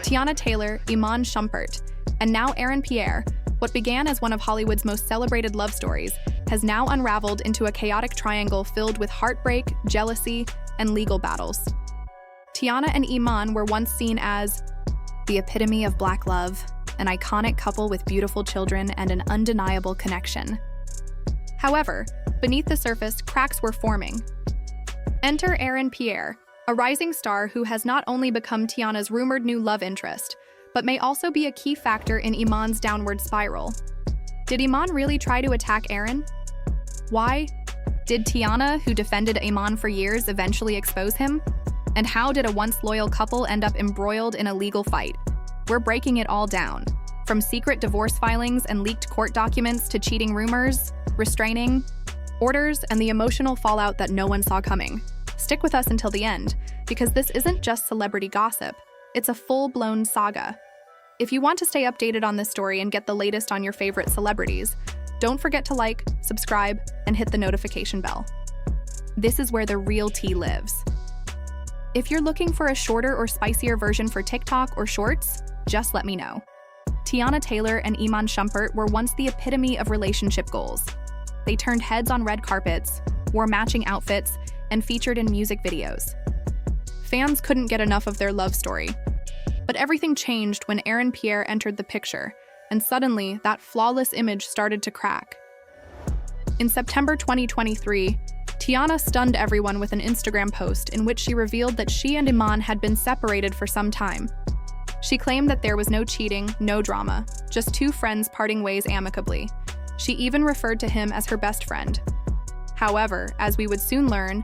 Teyana Taylor, Iman Shumpert, and now Aaron Pierre, what began as one of Hollywood's most celebrated love stories, has now unraveled into a chaotic triangle filled with heartbreak, jealousy, and legal battles. Teyana and Iman were once seen as the epitome of Black love, an iconic couple with beautiful children and an undeniable connection. However, beneath the surface, cracks were forming. Enter Aaron Pierre, a rising star who has not only become Teyana's rumored new love interest, but may also be a key factor in Iman's downward spiral. Did Iman really try to attack Aaron? Why? Did Teyana, who defended Iman for years, eventually expose him? And how did a once loyal couple end up embroiled in a legal fight? We're breaking it all down. From secret divorce filings and leaked court documents to cheating rumors, restraining orders, and the emotional fallout that no one saw coming. Stick with us until the end, because this isn't just celebrity gossip, it's a full-blown saga. If you want to stay updated on this story and get the latest on your favorite celebrities, don't forget to like, subscribe, and hit the notification bell. This is where the real tea lives. If you're looking for a shorter or spicier version for TikTok or Shorts, just let me know. Teyana Taylor and Iman Shumpert were once the epitome of relationship goals. They turned heads on red carpets, wore matching outfits, and featured in music videos. Fans couldn't get enough of their love story. But everything changed when Aaron Pierre entered the picture, and suddenly that flawless image started to crack. In September 2023, Teyana stunned everyone with an Instagram post in which she revealed that she and Iman had been separated for some time. She claimed that there was no cheating, no drama, just two friends parting ways amicably. She even referred to him as her best friend. However, as we would soon learn,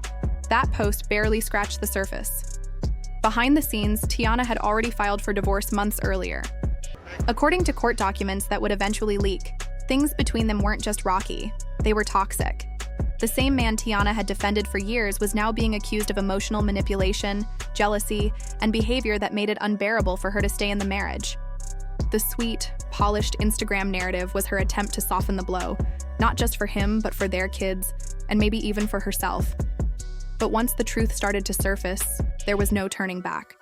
that post barely scratched the surface. Behind the scenes, Teyana had already filed for divorce months earlier. According to court documents that would eventually leak, things between them weren't just rocky, they were toxic. The same man Teyana had defended for years was now being accused of emotional manipulation, jealousy, and behavior that made it unbearable for her to stay in the marriage. The sweet, polished Instagram narrative was her attempt to soften the blow, not just for him, but for their kids, and maybe even for herself. But once the truth started to surface, there was no turning back.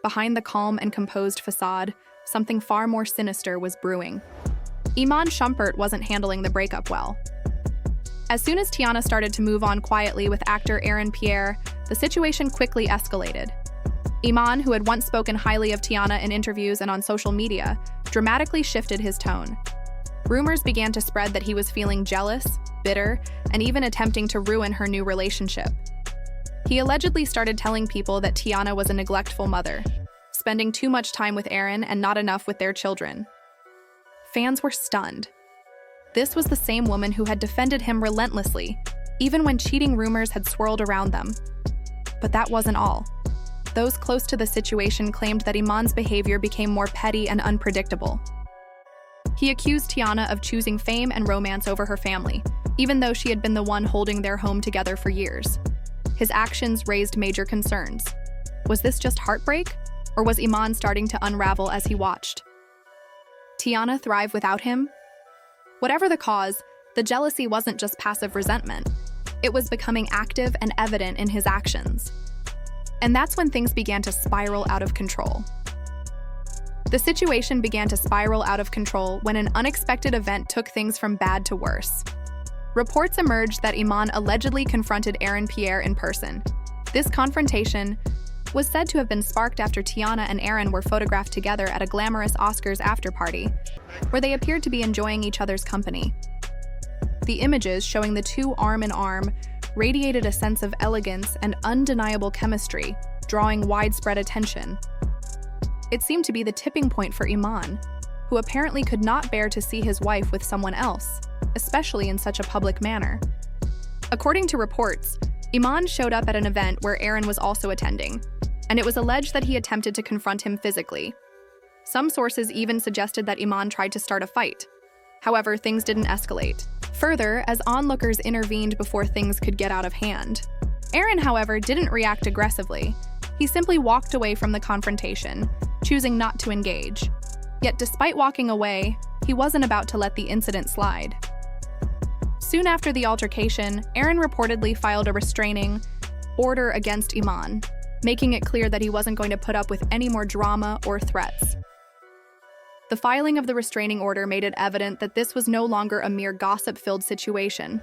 Behind the calm and composed facade, something far more sinister was brewing. Iman Shumpert wasn't handling the breakup well. As soon as Teyana started to move on quietly with actor Aaron Pierre, the situation quickly escalated. Iman, who had once spoken highly of Teyana in interviews and on social media, dramatically shifted his tone. Rumors began to spread that he was feeling jealous, bitter, and even attempting to ruin her new relationship. He allegedly started telling people that Teyana was a neglectful mother, spending too much time with Aaron and not enough with their children. Fans were stunned. This was the same woman who had defended him relentlessly, even when cheating rumors had swirled around them. But that wasn't all. Those close to the situation claimed that Iman's behavior became more petty and unpredictable. He accused Teyana of choosing fame and romance over her family, even though she had been the one holding their home together for years. His actions raised major concerns. Was this just heartbreak, or was Iman starting to unravel as he watched? Teyana thrive without him? Whatever the cause, the jealousy wasn't just passive resentment. It was becoming active and evident in his actions. And that's when things began to spiral out of control. The situation began to spiral out of control when an unexpected event took things from bad to worse. Reports emerged that Iman allegedly confronted Aaron Pierre in person. This confrontation was said to have been sparked after Teyana and Aaron were photographed together at a glamorous Oscars after-party, where they appeared to be enjoying each other's company. The images showing the two arm in arm radiated a sense of elegance and undeniable chemistry, drawing widespread attention. It seemed to be the tipping point for Iman, who apparently could not bear to see his wife with someone else, especially in such a public manner. According to reports, Iman showed up at an event where Aaron was also attending, and it was alleged that he attempted to confront him physically. Some sources even suggested that Iman tried to start a fight. However, things didn't escalate. Further, as onlookers intervened before things could get out of hand. Aaron, however, didn't react aggressively. He simply walked away from the confrontation, choosing not to engage. Yet despite walking away, he wasn't about to let the incident slide. Soon after the altercation, Aaron reportedly filed a restraining order against Iman, making it clear that he wasn't going to put up with any more drama or threats. The filing of the restraining order made it evident that this was no longer a mere gossip-filled situation.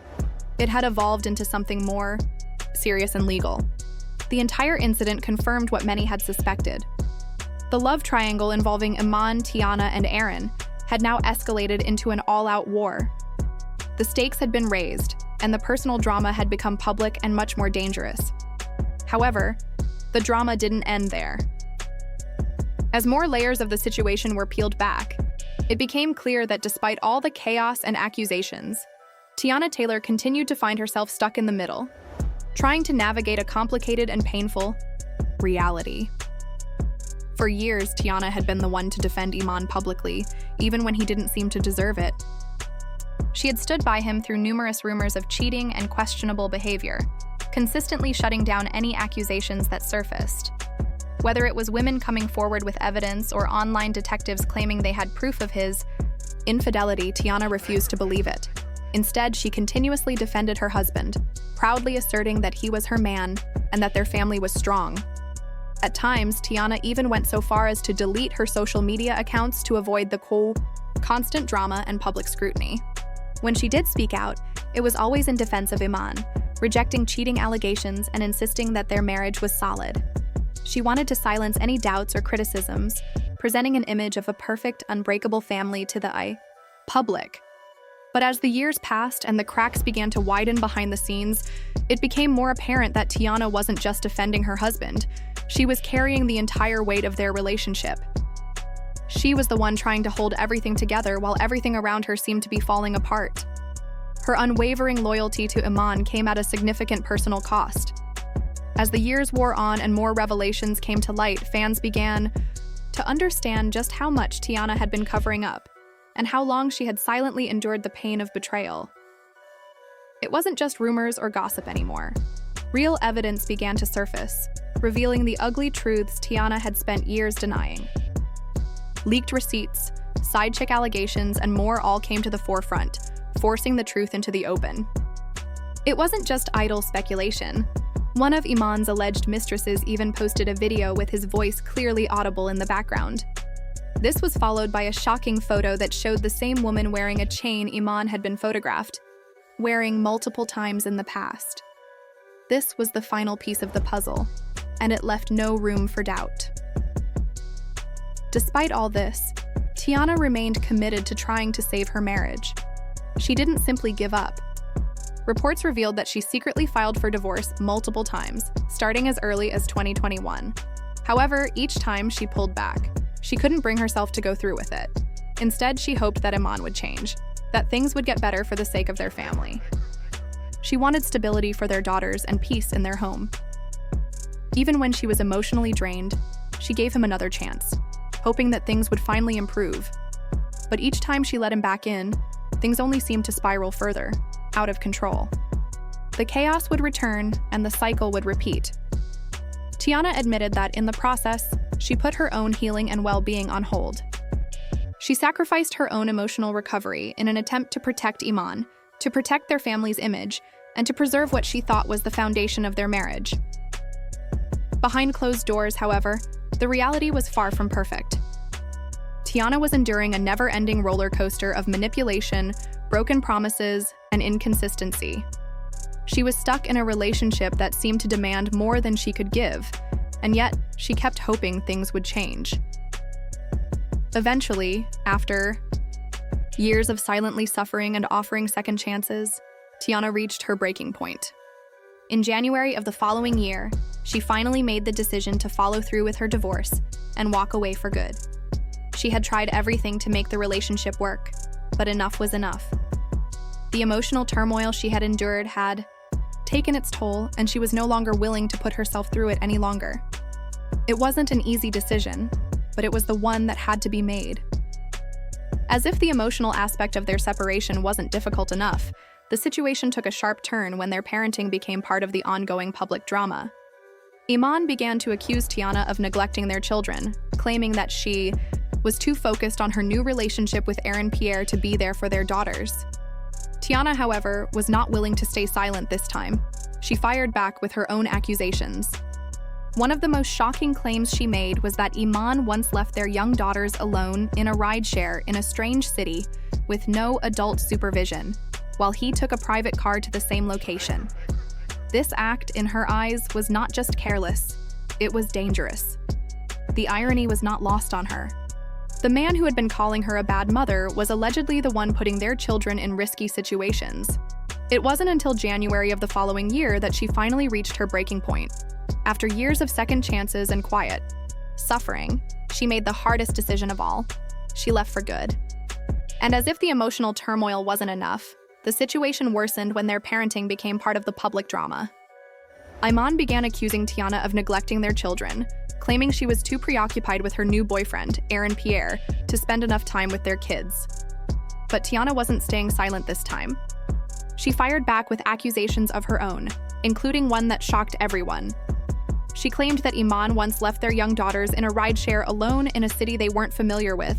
It had evolved into something more serious and legal. The entire incident confirmed what many had suspected. The love triangle involving Iman, Teyana, and Aaron had now escalated into an all-out war. The stakes had been raised, and the personal drama had become public and much more dangerous. However, the drama didn't end there. As more layers of the situation were peeled back, it became clear that despite all the chaos and accusations, Teyana Taylor continued to find herself stuck in the middle, trying to navigate a complicated and painful reality. For years, Teyana had been the one to defend Iman publicly, even when he didn't seem to deserve it. She had stood by him through numerous rumors of cheating and questionable behavior, consistently shutting down any accusations that surfaced. Whether it was women coming forward with evidence or online detectives claiming they had proof of his infidelity, Teyana refused to believe it. Instead, she continuously defended her husband, proudly asserting that he was her man and that their family was strong. At times, Teyana even went so far as to delete her social media accounts to avoid the constant drama and public scrutiny. When she did speak out, it was always in defense of Iman, rejecting cheating allegations and insisting that their marriage was solid. She wanted to silence any doubts or criticisms, presenting an image of a perfect, unbreakable family to the public. But as the years passed and the cracks began to widen behind the scenes, it became more apparent that Teyana wasn't just defending her husband. She was carrying the entire weight of their relationship. She was the one trying to hold everything together while everything around her seemed to be falling apart. Her unwavering loyalty to Iman came at a significant personal cost. As the years wore on and more revelations came to light, fans began to understand just how much Teyana had been covering up and how long she had silently endured the pain of betrayal. It wasn't just rumors or gossip anymore. Real evidence began to surface, revealing the ugly truths Teyana had spent years denying. Leaked receipts, side chick allegations, and more all came to the forefront, forcing the truth into the open. It wasn't just idle speculation. One of Iman's alleged mistresses even posted a video with his voice clearly audible in the background. This was followed by a shocking photo that showed the same woman wearing a chain Iman had been photographed, wearing multiple times in the past. This was the final piece of the puzzle, and it left no room for doubt. Despite all this, Teyana remained committed to trying to save her marriage. She didn't simply give up. Reports revealed that she secretly filed for divorce multiple times, starting as early as 2021. However, each time she pulled back. She couldn't bring herself to go through with it. Instead, she hoped that Iman would change, that things would get better for the sake of their family. She wanted stability for their daughters and peace in their home. Even when she was emotionally drained, she gave him another chance, hoping that things would finally improve. But each time she let him back in, things only seemed to spiral further, out of control. The chaos would return, and the cycle would repeat. Teyana admitted that in the process, she put her own healing and well-being on hold. She sacrificed her own emotional recovery in an attempt to protect Iman, to protect their family's image, and to preserve what she thought was the foundation of their marriage. Behind closed doors, however, the reality was far from perfect. Teyana was enduring a never-ending roller coaster of manipulation, broken promises, and inconsistency. She was stuck in a relationship that seemed to demand more than she could give, and yet she kept hoping things would change. Eventually, after years of silently suffering and offering second chances, Teyana reached her breaking point. In January of the following year, she finally made the decision to follow through with her divorce and walk away for good. She had tried everything to make the relationship work, but enough was enough. The emotional turmoil she had endured had taken its toll, and she was no longer willing to put herself through it any longer. It wasn't an easy decision, but it was the one that had to be made. As if the emotional aspect of their separation wasn't difficult enough, the situation took a sharp turn when their parenting became part of the ongoing public drama. Iman began to accuse Teyana of neglecting their children, claiming that she was too focused on her new relationship with Aaron Pierre to be there for their daughters. Teyana, however, was not willing to stay silent this time. She fired back with her own accusations. One of the most shocking claims she made was that Iman once left their young daughters alone in a rideshare in a strange city with no adult supervision, while he took a private car to the same location. This act, in her eyes, was not just careless, it was dangerous. The irony was not lost on her. The man who had been calling her a bad mother was allegedly the one putting their children in risky situations. It wasn't until January of the following year that she finally reached her breaking point. After years of second chances and quiet suffering, she made the hardest decision of all. She left for good. And as if the emotional turmoil wasn't enough, the situation worsened when their parenting became part of the public drama. Iman began accusing Teyana of neglecting their children, claiming she was too preoccupied with her new boyfriend, Aaron Pierre, to spend enough time with their kids. But Teyana wasn't staying silent this time. She fired back with accusations of her own, including one that shocked everyone. She claimed that Iman once left their young daughters in a rideshare alone in a city they weren't familiar with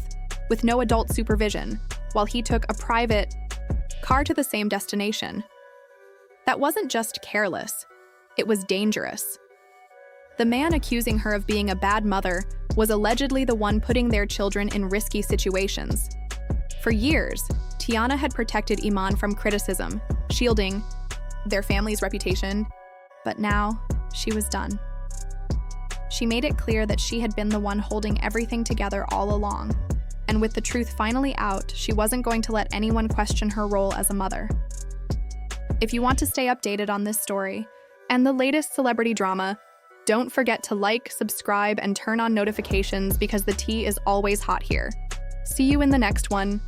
no adult supervision, while he took a private car to the same destination. That wasn't just careless, it was dangerous. The man accusing her of being a bad mother was allegedly the one putting their children in risky situations. For years, Teyana had protected Iman from criticism, shielding their family's reputation, but now she was done. She made it clear that she had been the one holding everything together all along, and with the truth finally out, she wasn't going to let anyone question her role as a mother. If you want to stay updated on this story and the latest celebrity drama, don't forget to like, subscribe, and turn on notifications because the tea is always hot here. See you in the next one.